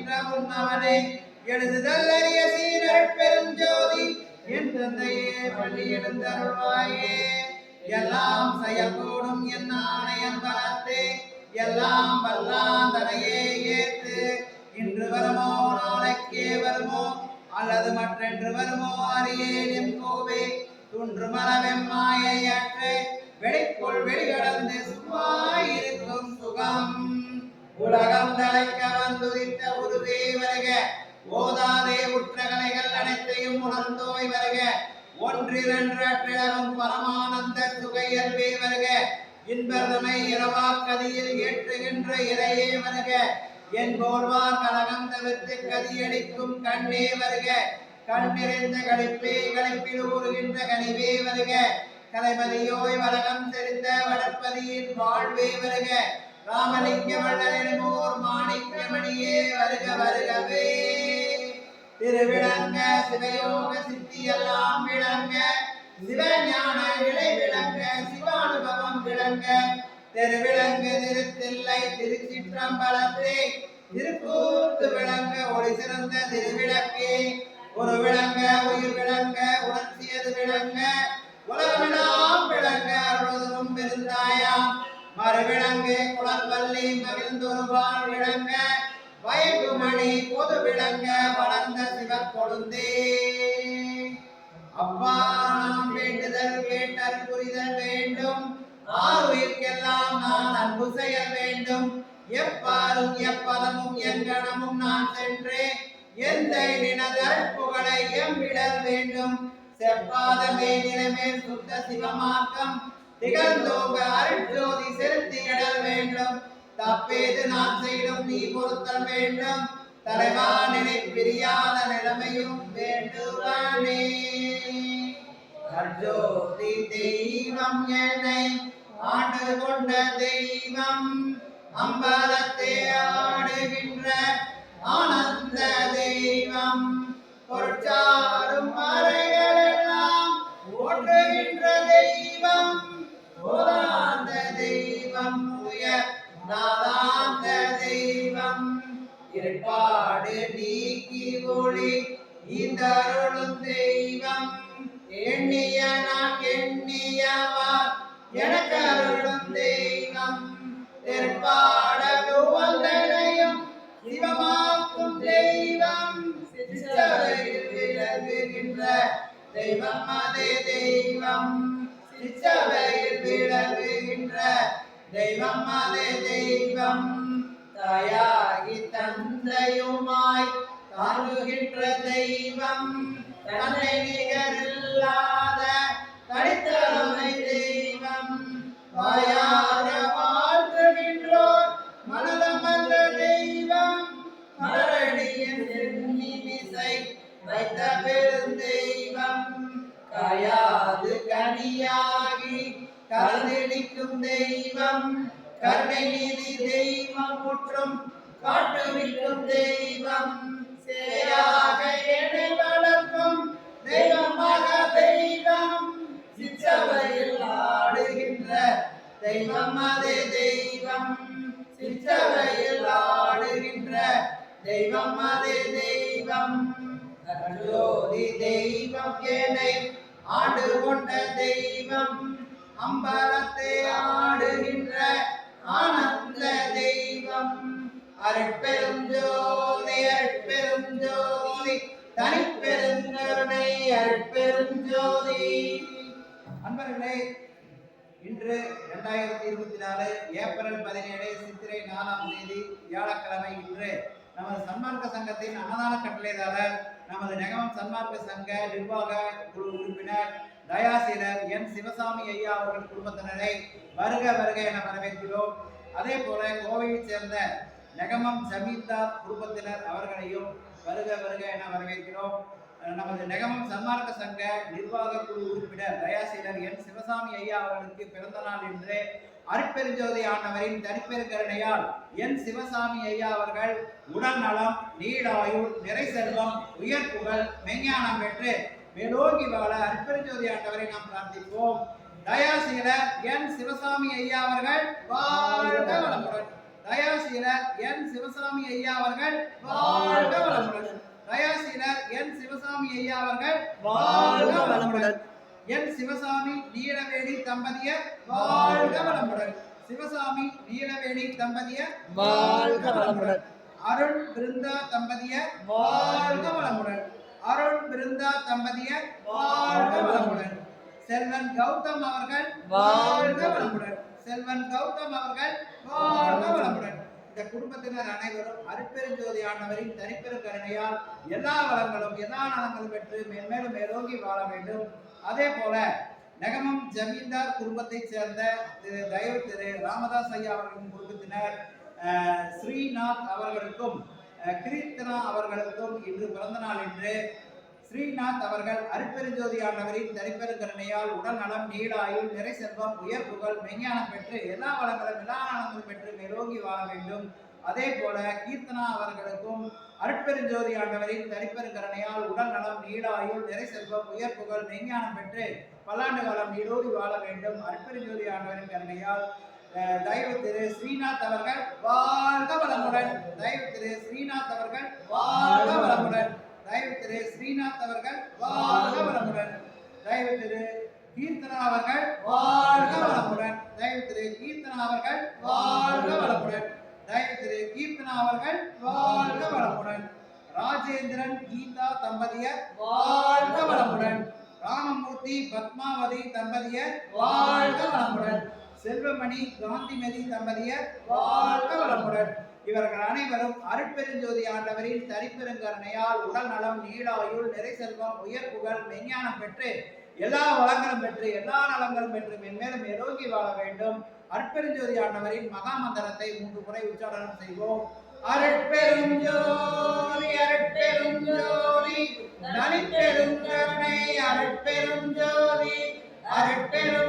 நின்ற உன்னவனே எழுதுதல் அறிய சீரர் பெருஞ்சோதி என் தந்தையே பள்ளி எழுந்தருள்வாயே எல்லாம் செயல்கூடும் என் ஆணையம் பலத்தே எல்லாம் வல்லாந்தனையே ஏற்று இன்று வருமோ நாளைக்கே வருமோ அல்லது மற்றென்று வருமோ அறியேன் என் கோவே துன்று மனவெம் மாயையற்று வெளிக்குள் வெளிகடந்து சும்மாயிருக்கும் சுகம் உலகம் தலைக்க வந்துதித்த உருவே வருக ஓதாதே உற்றகலைகள் அனைத்தையும் உணர்ந்தோய் வருக ஒன்றிரண்டரும் பரமானந்த சுகையல்வே வருக இன்பர்தமை இரவாக்கதியில் ஏற்றுகின்ற இறையே வருக என் போல்வார் கலகம் தவிர்த்து கதியடிக்கும் கண்ணே வருக கண் நிறைந்த களிப்பே களிப்பில் ஊறுகின்ற கனிவே வருக கலைமதியோய் வலகம் தெரிந்த வடப்பதியின் வாழ்வே வருக ராமலிங்க வள்ளலெனுமோர் மாணிக்கமணியே வருக வருகவே திருவிளங்க சிவயோக சித்தியெல்லாம் விளங்க சிவஞான நிலை விளங்க சிவானுபவம் விளங்க திருவிளங்கு திருத்தில்லை திருச்சிற்றம்பலத்தே திருக்கூத்து விளங்க ஒளி சிறந்த திருவிளக்கே ஒரு விளங்க உயிர் விளங்க உணர்ச்சியது விளங்க உலகமெல்லாம் விளங்க அருளும் பெருந்தாயாம் மறுவிளங்கு குளம்பள்ளி மகிழ்ந்தொருவான் விளங்க வயகுமணி பொது விளங்க வளர்ந்த சிவக்கொழுந்தே அப்பா நாம் வேண்டுதல் கேட்டல் புரிதல் வேண்டும் ஆறுயிர்க்கெல்லாம் நான் அன்பு செய்ய வேண்டும் எப்பாரும் எப்பதமும் எங்கனமும் நான் சென்றே எந்த நினதல் புகழை எம்பிடல் வேண்டும் செப்பாதமே நிலமே சுத்த சிவமாக்கம் திகழ்ந்தோங்க அருட்ஜோதி செலுத்திடல் வேண்டும் தப்பேது நான் செய்யும் நீ பொருத்தல் வேண்டும் தலைவா நினை பிரியாத நிலைமையும் வேண்டுவானே அர்ஜோதி தெய்வம் என்னை ஆண்டு கொண்ட தெய்வம் அம்பலத்தை ஆடுகின்ற ஆனந்த தெய்வம் பொற்சாரும் மறைகளெல்லாம் ஓட்டுகின்ற தெய்வம் போதாந்த தெய்வம் உயர் நாதாந்த தெய்வம் இருப்பாடு நீக்கி ஒளி இதருளும் தெய்வம் எண்ணிய நான் எண்ணியவா எனக்கு அருளும் தெய்வம் திருப்பாடலுவந்தனையும் சிவமாக்கும் தெய்வம் சிச்சவையில் விளங்குகின்ற தெய்வம் அதே தெய்வம் சிச்சவையில் விளங்குகின்ற தெய்வம் அதே தெய்வம் தாயாகி தந்தையுமாய் தாங்குகின்ற தெய்வம் தன்னை நிகரில்லாத தனித்தலைமை தெய்வம் வாயார வாழ்த்துகின்றோர் மனதமல்ல தெய்வம் மலரடியின் சென்னிமிசை வைத்த பெருந்தெய்வம் காயாது கனியாகி கலந்தெளிக்கும் தெய்வம் கருணை நீதி தெய்வம் முற்றும் காட்டுவிக்கும் தெய்வம் சேயாக என்னை வளர்க்கும் தெய்வமாக தெய்வம் சிச்சவையில் ஆடுகின்ற தெய்வம் அதே தெய்வம் சிச்சவையில் ஆடுகின்ற தெய்வம் அதே தெய்வம் ஜோதி தெய்வம் என்னை ஆண்டு கொண்ட தெய்வம் அம்பலத்தை ஆடுகின்ற ஆனந்த தெய்வம் அருட்பெருஞ்சோதி அருட்பெருஞ்சோதி தனிப்பெருங்கருணை அருட்பெருஞ்சோதி. அன்பர்களே, இன்று 2024 ஏப்ரல் 17 சித்திரை 4ஆம் தேதி வியாழக்கிழமை. இன்று நமது சன்மார்க்க சங்கத்தின் அன்னதான கட்டளைதாரர் நமது நெகமம் சன்மார்க்க சங்க நிர்வாக குழு உறுப்பினர் தயாசீலர் என் சிவசாமி ஐயா அவர்கள் குடும்பத்தினரை வருக வருக என வரவேற்கிறோம். அதே போல கோவையைச் சேர்ந்த நெகமம் ஜமீன்தார் குடும்பத்தினர் அவர்களையும் வருக வருக என வரவேற்கிறோம். நமது நெகமம் சன்மார்க்க சங்க நிர்வாக குழு உறுப்பினர் தயாசீலர் என் சிவசாமி ஐயா அவர்களுக்கு பிறந்த நாள் என்று அருட்பெருஞ்சோதி ஆண்டவரின் தனிப்பெருங்கருணையால் என் சிவசாமி ஐயா அவர்கள் உடல் நலம், நீடாயுள், நிறை செல்வம், உயர் புகழ், மெஞ்ஞானம் பெற்று மேலோங்கி வாழ அருட்பெருஞ்சோதி ஆண்டவரை நாம் பிரார்த்திப்போம். தயாசீலர் என் சிவசாமி ஐயா அவர்கள் வாழ்க வளமுடன். தயாசீலர் என் சிவசாமி ஐயா அவர்கள் வாழ்க வளமுடன். தயாசீலர் என் சிவசாமி ஐயா அவர்கள் வாழ்க வளமுடன். என் சிவசாமி நீலவேணி தம்பதியர் வாழ்க வளமுடன். சிவசாமி நீலவேணி தம்பதியர் வாழ்க வளமுடன். அருள் பிருந்தா தம்பதியர் வாழ்க வளமுடன். அருள் பிருந்தா தம்பதியர் வாழ்க வளமுடன். செல்வன் கௌதம் அவர்கள் வாழ்க வளமுடன். செல்வன் கௌதம் அவர்கள் வாழ்க வளமுடன். இந்த குடும்பத்தினர் அனைவரும் அருட்பெருஞ்சோதி ஆண்டவரின் தனிப்பெரும் கருணையால் எல்லா வளங்களும் எல்லா நலங்களும் பெற்று மேன்மேலும் மேலோங்கி வாழ வேண்டும். அதே போல நெகமம் ஜமீன்தார் குடும்பத்தைச் சேர்ந்த திரு ராமதாஸ் ஐயா அவர்களின் குடும்பத்தினர் ஸ்ரீநாத் அவர்களுக்கும் கீர்த்தனா அவர்களுக்கும் இன்று பிறந்த நாள் என்று ஸ்ரீநாத் அவர்கள் அருட்பெருஞ்சோதி ஆண்டவரின் தனிப்பெருங்கருணையால் உடல் நலம் நீளாயுள் நிறை செல்வம் உயர் புகழ் மெஞ்ஞானம் பெற்று எல்லா வளங்களும் எல்லா நலங்களும் பெற்று மேலோங்கி வாழ வேண்டும். அதே போல கீர்த்தனா அவர்களுக்கும் அருட்பெருஞ்சோதி ஆண்டவரின் தனிப்பெருங்கருணையால் உடல் நலம் நீளாயுள் நிறை செல்வம் உயர் புகழ் மெஞ்ஞானம் பெற்று பல்லாண்டு காலம் நீடோடி வாழ வேண்டும். அருட்பெருஞ்சோதி ஆண்டவரின் கருணையால் தயவு திரு ஸ்ரீநாத் அவர்கள் வாழ்க வளமுடன். தயவு திரு ஸ்ரீநாத் அவர்கள் வாழ்க வளமுடன். தயவு திரு ஸ்ரீநாத் அவர்கள் வாழ்க வளமுடன். தயவு திரு கீர்த்தனா அவர்கள் வாழ்க வளமுடன். தயவு திரு கீர்த்தனா அவர்கள் வாழ்க வளமுடன். தயவு திரு கீர்த்தனா அவர்கள் வாழ்க வளமுடன். ராஜேந்திரன் கீதா தம்பதியர் வாழ்க வளமுடன். ராமமூர்த்தி பத்மாவதி தம்பதியர் வாழ்க வளமுடன். செல்வமணி காந்திமதி தம்பதியர் வாழ்க வளமுடன். இவர்கள் அனைவரும் அருட்பெருஞ்சோதி ஆண்டவரின் தனிப்பெருங்கருணையால் உடல் நலம் நீளாயுள் நிறை செல்வம் உயர் புகழ் மெஞ்ஞானம் பெற்று எல்லா வளங்களும் பெற்று எல்லா நலங்களும் பெற்று மென்மேலும் மேலோங்கி வாழ வேண்டும். அருட்பெருஞ்சோதி ஆண்டவரின் மகா மந்திரத்தை 3 முறை உச்சாரணம் செய்வோம். அருட்பெருஞ்சோதி அருட்பெருஞ்சோதி தனிப்பெருங்கருணை அருட்பெருஞ்சோதி அருட்பெரும்